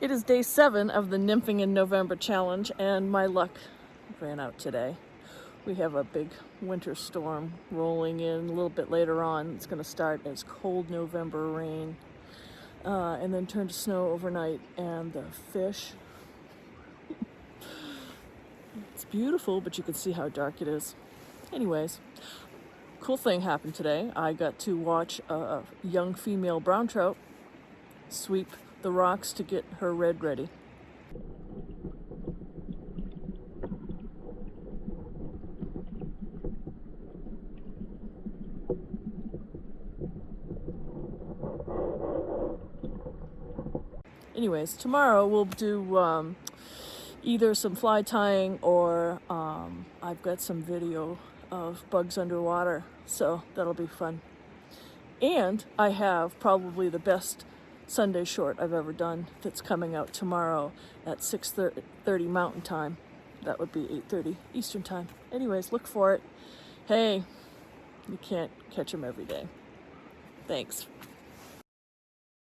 It is day 7 of the Nymphing in November challenge, and my luck ran out today. We have a big winter storm rolling in a little bit later on. It's going to start as cold November rain and then turn to snow overnight. And the fish, it's beautiful, but you can see how dark it is. Anyways, cool thing happened today. I got to watch a young female brown trout sweep the rocks to get her red ready. Anyways, tomorrow we'll do either some fly tying or I've got some video of bugs underwater, so that'll be fun. And I have probably the best Sunday short I've ever done that's coming out tomorrow at 6:30 Mountain Time. That would be 8:30 Eastern Time. Anyways, look for it. Hey, you can't catch them every day. Thanks.